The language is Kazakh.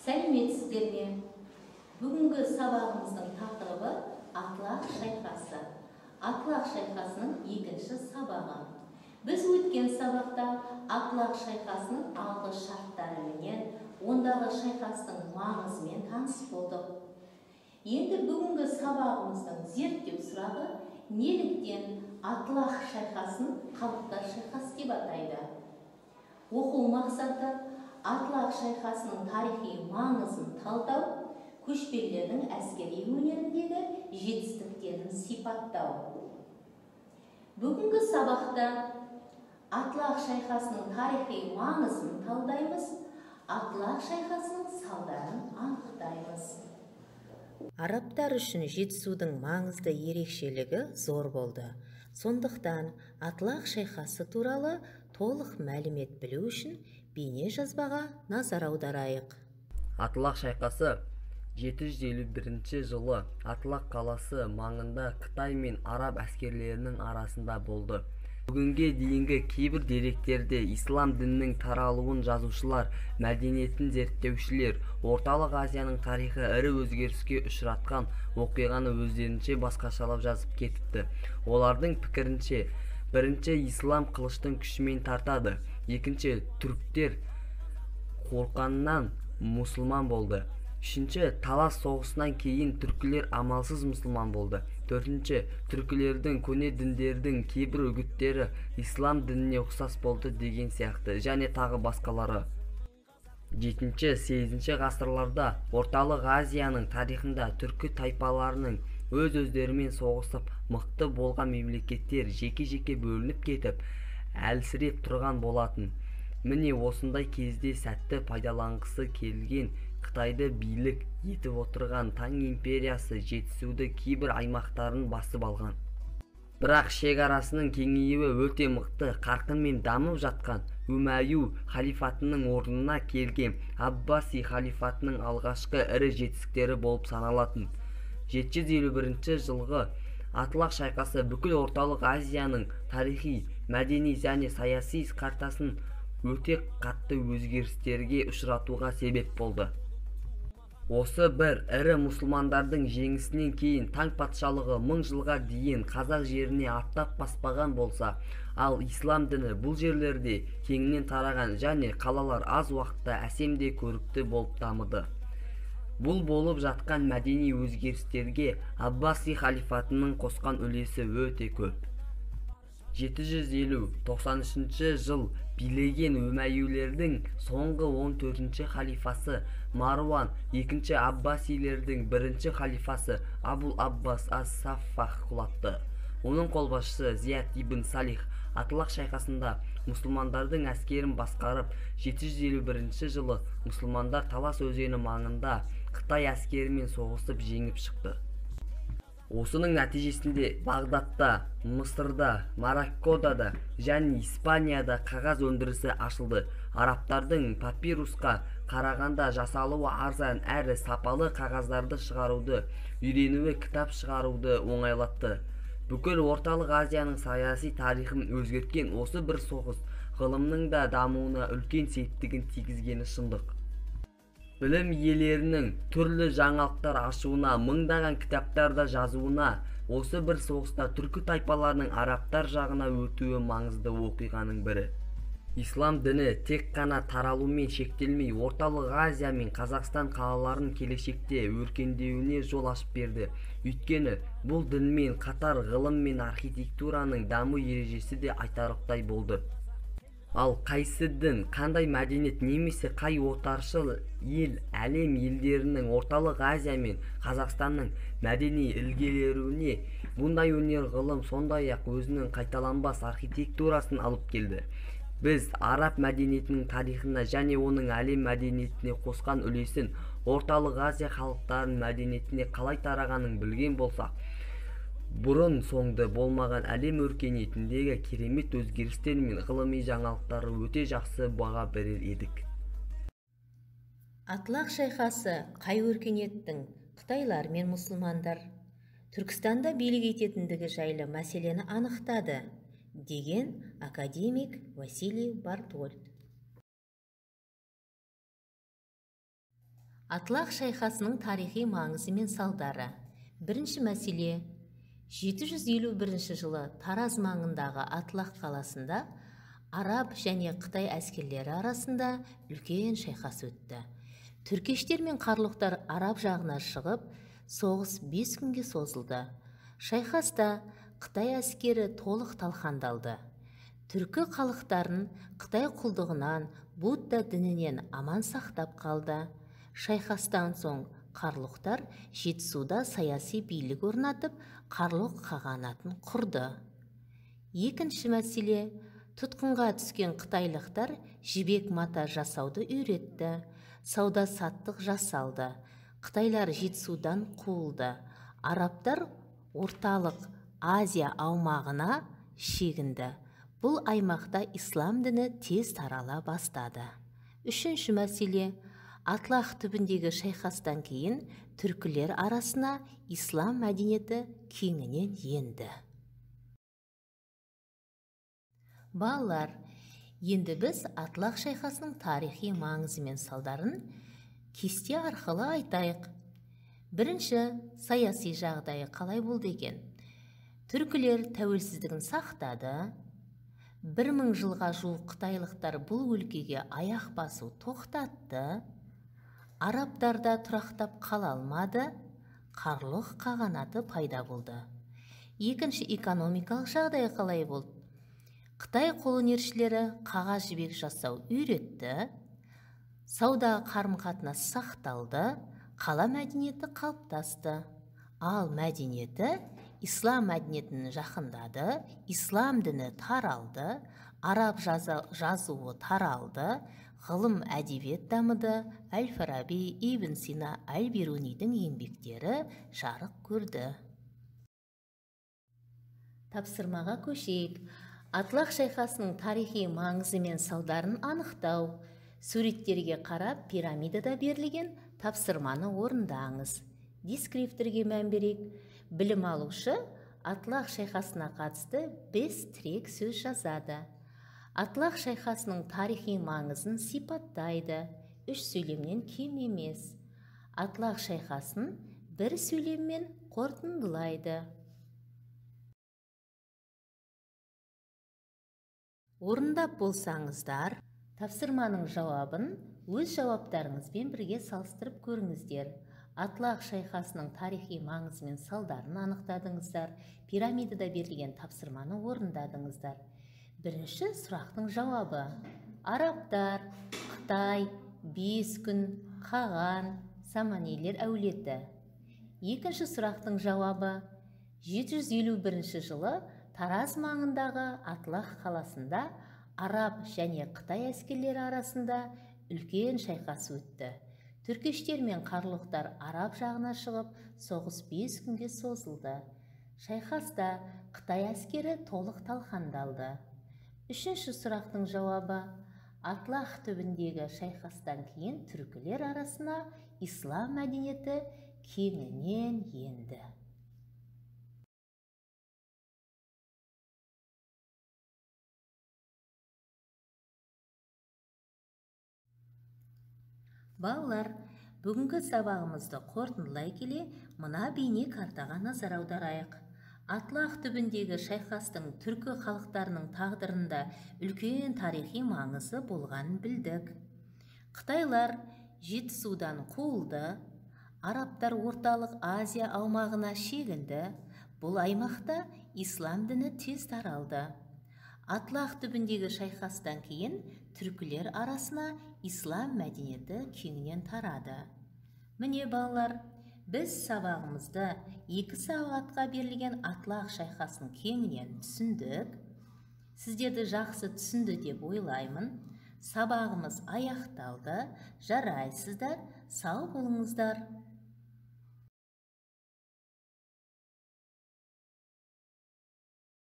Сәлеметсіздер ме? Бүгінгі сабағымыздың тақырыбы Атлах шайқасы. Атлах шайқасының екінші сабағы. Біз өткен сабақта Атлах шайқасының алғы шарттарымен, ондағы шайқастың маңызымен таныс болдық. Енді бүгінгі сабағымыздың зерттеу сұрағы неліктен Атлах шайқасын қалыптар шайқасы деп атайды? Оқу мақсаты Атлах шайқасының тарихи маңызын талдау, көшпелілердің әскери өнеріндегі жетістіктерін сипаттау. Бүгінгі сабақта Атлах шайқасының тарихи маңызын талдаймыз, Атлах шайқасының салдарын анықтаймыз. Арабтар үшін жетісудың маңызды ерекшелігі зор болды. Сондықтан Атлах шайқасы туралы толық мәлімет білу үшін бейне жазбаға назар аударайық. Атлах шайқасы 751 жылы Атлах қаласы маңында Қытай мен араб әскерлерінің арасында болды. Бүгінге дейінгі кейбір деректерде ислам дінінің таралуын жазушылар, мәдениетін зерттеушілер, Орталық Азияның тарихы ірі өзгеріске ұшыратқан оқиғаны өздерінше басқашалап жазып кетіпті. Олардың пікірінше, бірінші ислам қылыштың күшімен тартады, екінші түріктер қорқанынан мұсылман болды. Үшінші, талас соғысынан кейін түркілер амалсыз мұсылман болды. Төртінші, түркілердің көне діндердің кейбір үгіттері ислам дініне ұқсас болды деген сияқты, және тағы басқалары. Жетінші, 8-ші ғасырларда Орталық Азияның тарихында түркі тайпаларының өз-өздерімен соғысып мықты болған мемлекеттер жеке-жеке бөлініп кетіп, әлсіреп тұрған болатын. Міне осындай кезде сәтті пайдаланғысы келген Қытайды билік етіп отырған Таң империясы жетісуды кейбір аймақтарын басып алған. Бірақ шекарасының кеңеюі өте мықты қарқынмен дамып жатқан Умәйю халифатының орнына келген Аббаси халифатының алғашқы ірі жетістіктері болып саналатын. 751 жылғы Атлах шайқасы бүкіл Орталық Азияның тарихи, мәдени және саяси картасын өте қатты өзгерістерге ұшыратуға себеп болды. Осы бір ірі мұсылмандардың жеңісінен кейін Таң патшалығы 1000 жылға дейін қазақ жеріне аттап баспаған болса, ал ислам діні бұл жерлерде кеңінен тараған және қалалар аз уақытта әсем де көрікті болып дамыды. Бұл болып жатқан мәдени өзгерістерге Аббаси халифатының қосқан үлесі өте көп. 750-93 жыл билеген Умәйюлердің соңғы 14-ші халифасы Маруан, 2-ші Аббасилердің 1-ші халифасы Абул Аббас ас-Саффах құлатты. Оның қолбасшысы Зияд ибн Салих Атлах шайқасында мұсылмандардың әскерін басқарып, 751 жылы мұсылмандар Талас өзені маңында Қытай әскерімен соғысып жеңіп шықты. Осының нәтижесінде Бағдатта, Мысырда, Мароккода және Испанияда қағаз өндірісі ашылды. Арабтардың папирусқа қарағанда жасалуы арзан әрі сапалы қағаздарды шығаруды, үйренуі кітап шығаруды оңайлатты. Бүкіл Орталық Азияның саяси тарихын өзгерткен осы бір соғыс ғылымның да дамуына үлкен септігін тигізгені шындық. Білім иелерінің түрлі жаңалықтар ашуына, мыңдаған кітаптарда жазуына, осы бір соғыста түркі тайпаларының арабтар жағына өтуі маңызды оқиғаның бірі. Ислам діні тек қана таралумен шектелмей, Орталық Азия мен Қазақстан қалаларын келешекте өркендеуіне жол ашып берді. Өйткені бұл дінмен қатар ғылым мен архитектураның даму ережесі де айтарлықтай болды. Ал қайсы дін, қандай мәдениет немесе қай отаршыл ел әлем елдерінің Орталық Азия мен Қазақстанның мәдени ілгерілеуіне бұндай өнер ғылым сондай-ақ өзінің қайталанбас архитектурасын алып келді. Біз араб мәдениетінің тарихына және оның әлем мәдениетіне қосқан үлесін, Орталық Азия халықтарының мәдениетіне қалай тарағанын білген болсақ, бұрын соңды болмаған әлем өркениетіндегі керемет өзгерістер мен ғылыми жаңалықтары өте жақсы баға берер едік. Атлах шайқасы қай өркениеттің Қытайлар мен мұсылмандар Түркістанда билік ететіндігі жайлы мәселені анықтады, деген академик Василий Бартольд. Атлах шайқасының тарихи маңызы мен салдары. Бірінші мәселе, 751 жылы Тараз маңындағы Атлах қаласында араб және Қытай әскерлері арасында үлкен шайқас өтті. Түркештер мен қарлұқтар араб жағына шығып, соғыс 5 күнге созылды. Шайқаста Қытай әскері толық талқандалды. Түркі халықтарын Қытай құлдығынан, Будда дінінен аман сақтап қалды. Шайқастан соң қарлұқтар Жетісуда саяси билік орнатып, қарлұқ қағанатын құрды. Екінші мәселе, тұтқынға түскен қытайлықтар жібек мата жасауды үйретті. Сауда-саттық жасалды. Қытайлар Жетісудан қуылды. Арабтар орталық Азия аумағына шегінді. Бұл аймақта ислам діні тез тарала бастады. Үшінші мәселе, Атлах түбіндегі шайқастан кейін түркілер арасына ислам мәдениеті кеңінен енді. Балалар, енді біз Атлах шайқасының тарихи маңызы мен салдарын кесте арқылы айтайық. Бірінші, саяси жағдайы қалай болды екен? Түркілер тәуелсіздігін сақтады. 1000 жылға жуық қытайлықтар бұл өлкеге аяқ басу тоқтатты. Арабтарда тұрақтап қала алмады. Қарлұқ қағанаты пайда болды. Екінші, экономикалық жағдай қалай болды? Қытай қолөнершілері қағаз жібек жасау үйретті. Сауда қарым-қатынас сақталды. Қала мәдениеті қалыптасты. Ал мәдениеті ислам мәдениетін жақындады. Ислам діні таралды. Араб жазуы таралды. Ғылым әдебиет дамыды. Әл-Фараби, Ибн Сина, Әл-Бирунидің еңбектері жарық көрді. Тапсырмаға көшейік. Атлах шайқасының тарихи маңызы мен салдарын анықтау. Суреттерге қарап, пирамидада берілген тапсырманы орындаңыз. Дескрипторге мән берейік. Білім алушы Атлах шайқасына қатысты 5 тірек сөз жазады. Атлах шайқасының тарихи маңызын сипаттайды. 3 сөйлемнен кем емес. Атлах шайқасын 1 сөйлеммен қорытындылайды. Орындап болсаңыздар, тапсырманың жауабын өз жауаптарыңызбен бірге салыстырып көріңіздер. Атлах шайқасының тарихи маңызы мен салдарын анықтадыңыздар. Пирамидада берілген тапсырманы орындадыңыздар. Бірінші сұрақтың жауабы: арабтар, Қытай, 5 күн, қаған, саманилер әулеті. Екінші сұрақтың жауабы: 751 жылы Тараз маңындағы Атлах қаласында араб және Қытай әскерлері арасында үлкен шайқас өтті. Түркештер мен қарлұқтар араб жағына шығып, соғыс 5 күнге созылды. Шайқаста Қытай әскері толық талқандалды. Үшінші сұрақтың жауабы: Атлах түбіндегі шайқастан кейін түркілер арасына ислам мәдениеті кеңінен енді. Балалар, бүгінгі сабағымызды қорытындылай келе, мына бейне картаға назар аударайық. Атлах түбіндегі шайқастың түркі халықтарының тағдырында үлкен тарихи маңызы болғанын білдік. Қытайлар Жетісудан қуылды. Арабтар орталық Азия аумағына шегінді. Бұл аймақта ислам діні тез таралды. Атлах түбіндегі шайқастан кейін түркілер арасына ислам мәдениеті кеңінен тарады. Міне балалар, біз сабағымызды 2 сағатқа берілген Атлах шайқасын кеңінен түсіндік. Сіздерді жақсы түсінді деп ойлаймын. Сабағымыз аяқталды. Жарайсыздар, сау болыңыздар.